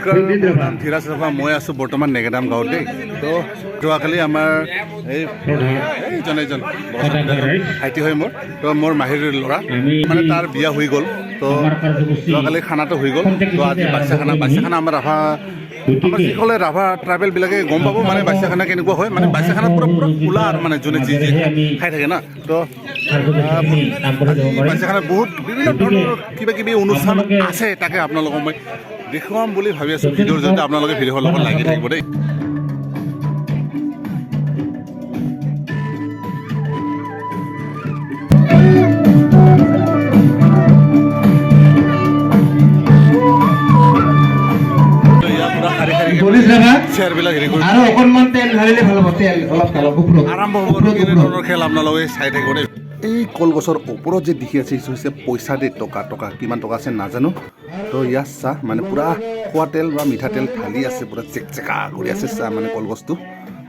নমস্কাৰ, মোৰ নাম ধীৰাজ ৰাভা। মই আছোঁ বৰ্তমান নেগেদাম গাঁৱতে। তো যোৱাকালি আমাৰ এইজন ভাইটি হয় মোৰ, তো মোৰ মাহীৰ ল'ৰা মানে তাৰ বিয়া হৈ গ'ল। তো যোৱাকালি খানাটো হৈ গ'ল। তো আজি বাচ্চাখানা আমাৰ ৰাভা যিসকলে ৰাভা ট্ৰাইবেলবিলাকে গম পাব মানে বাচ্চাখানা কেনেকুৱা হয়। মানে বাচ্চাখানা পূৰা খোলা আৰু মানে যোনে যি খাই থাকে না। তো বাচ্চাখানাত বহুত বিভিন্ন ধৰণৰ কিবা কিবি অনুষ্ঠান আছে, তাকে আপোনালোকক মই দেখুৱাম বুলি ভাবি আছোঁ। ভিডিঅ'ৰ জৰিয়তে আপোনালোকে ভিডিঅ'ৰ লগত লাগি থাকিব দেই। আৰম্ভ হ'ব কেনেধৰণৰ খেল আপোনালোকে চাই থাকিব দেই। এই কলগছৰ ওপৰত যে দেখি আছে সেইটো হৈছে পইচা দেই, টকা কিমান টকা আছে নাজানো। তো ইয়াত চাহ মানে পূৰা খোৱা তেল বা মিঠাতেল ঢালি আছে, পূৰা চেকচেকা কৰি আছে চাহ মানে কলগছটো।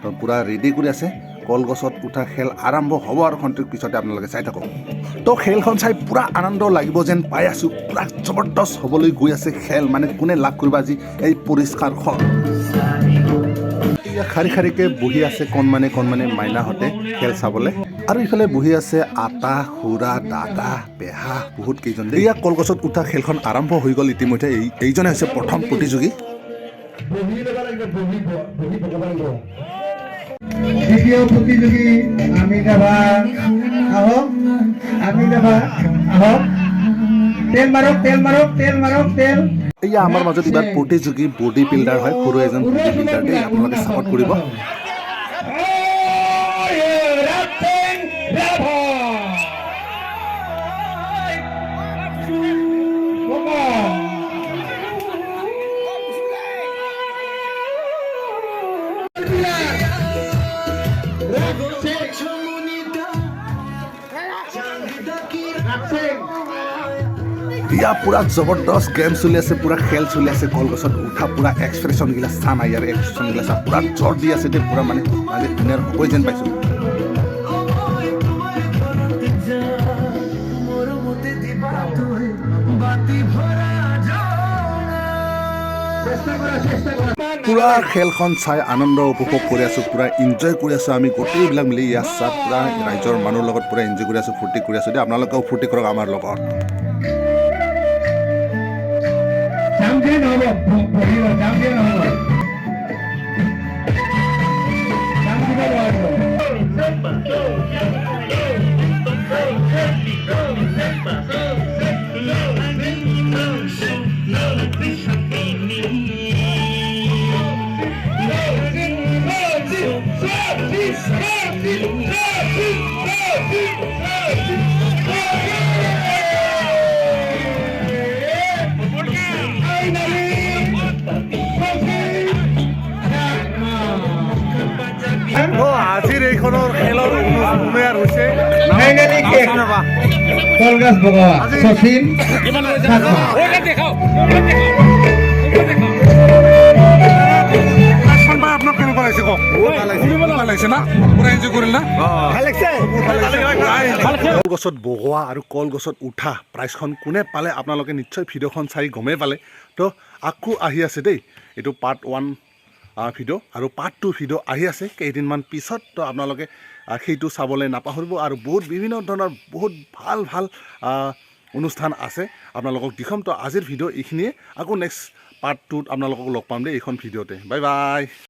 তো পূৰা ৰেডি কৰি আছে। কলগছত উঠা খেল আৰম্ভ হ'ব আৰু ঘণ্টাৰ পিছতে আপোনালোকে চাই থাকক। তো খেলখন চাই পূৰা আনন্দ লাগিব যেন পাই আছোঁ। পূৰা জবৰদস্ত হ'বলৈ গৈ আছে খেল। মানে কোনে লাভ কৰিব আজি এই পুৰস্কাৰখন। শাৰী শাৰীকৈ বহি আছে কণমানে মাইনাহঁতে খেল চাবলৈ। আৰু ইফালে বহি আছে আটা, খুৰা, দাদা, পেহা বহুত কেইজন। এয়া কলগছত উঠা খেলখন আৰম্ভ হৈ গ'ল ইতিমধ্যে। এইজনে হৈছে প্ৰথম প্ৰতিযোগী। দ্বিতীয় প্ৰতিযোগী আমি যাবা আহক, তেল। এয়া আমাৰ মাজত এইবাৰ প্ৰতিযোগী বডি বিল্ডাৰ হয়, সৰু এজন বডি বিল্ডাৰ দেই। আপোনালোকে ছাপৰ্ট কৰিব। ইয়া পুৰা জবৰদস্ত গেম চলি আছে, পুৰা খেল চলি আছে। কলগছত উঠা পুৰা এক্সপ্ৰেশ্যনগিলা চা নাই, ইয়াৰ এক্সপ্ৰেশ্যনগিলা চা পুৰা জোৰ দি আছে দেই। পুৰা মানে ধুনীয়াৰ হ'বই যেন পাইছোঁ। পুৰা খেলখন চাই আনন্দ উপভোগ কৰি আছোঁ, পুৰা এনজয় কৰি আছোঁ আমি গোটেইবিলাক মিলি। ইয়াত চা পুৰা ৰাইজৰ মানুহৰ লগত পুৰা এনজয় কৰি আছোঁ, ফূৰ্তি কৰি আছোঁ দেই। আপোনালোকেও ফূৰ্তি কৰক আমাৰ লগত। আজিৰ এইখনৰ খেলৰ উমেয়াৰ হৈছে কলগছ বগোৱা শচীন। আপোনাক কেনেকুৱা লাগিছে কওক? ভাল লাগিছে না? পুৰা এনজয় কৰিল না? কলগছত বগোৱা আৰু কলগছত উঠা প্ৰাইজখন কোনে পালে আপোনালোকে নিশ্চয় ভিডিঅ'খন চাই গমেই পালে। তো আকৌ আহি আছে দেই, এইটো পাৰ্ট 1 ভিডিঅ' আৰু পাৰ্ট 2 ভিডিঅ' আহি আছে কেইদিনমান পিছত। তো আপোনালোকে সেইটো চাবলৈ নাপাহৰিব। আৰু বিভিন্ন ধৰণৰ বহুত ভাল অনুষ্ঠান আছে আপোনালোকক দেখাম। তো আজিৰ ভিডিঅ' এইখিনিয়ে। আকৌ নেক্সট পাৰ্ট 2ত আপোনালোকক লগ পাম দেই এইখন ভিডিঅ'তে। Bye bye.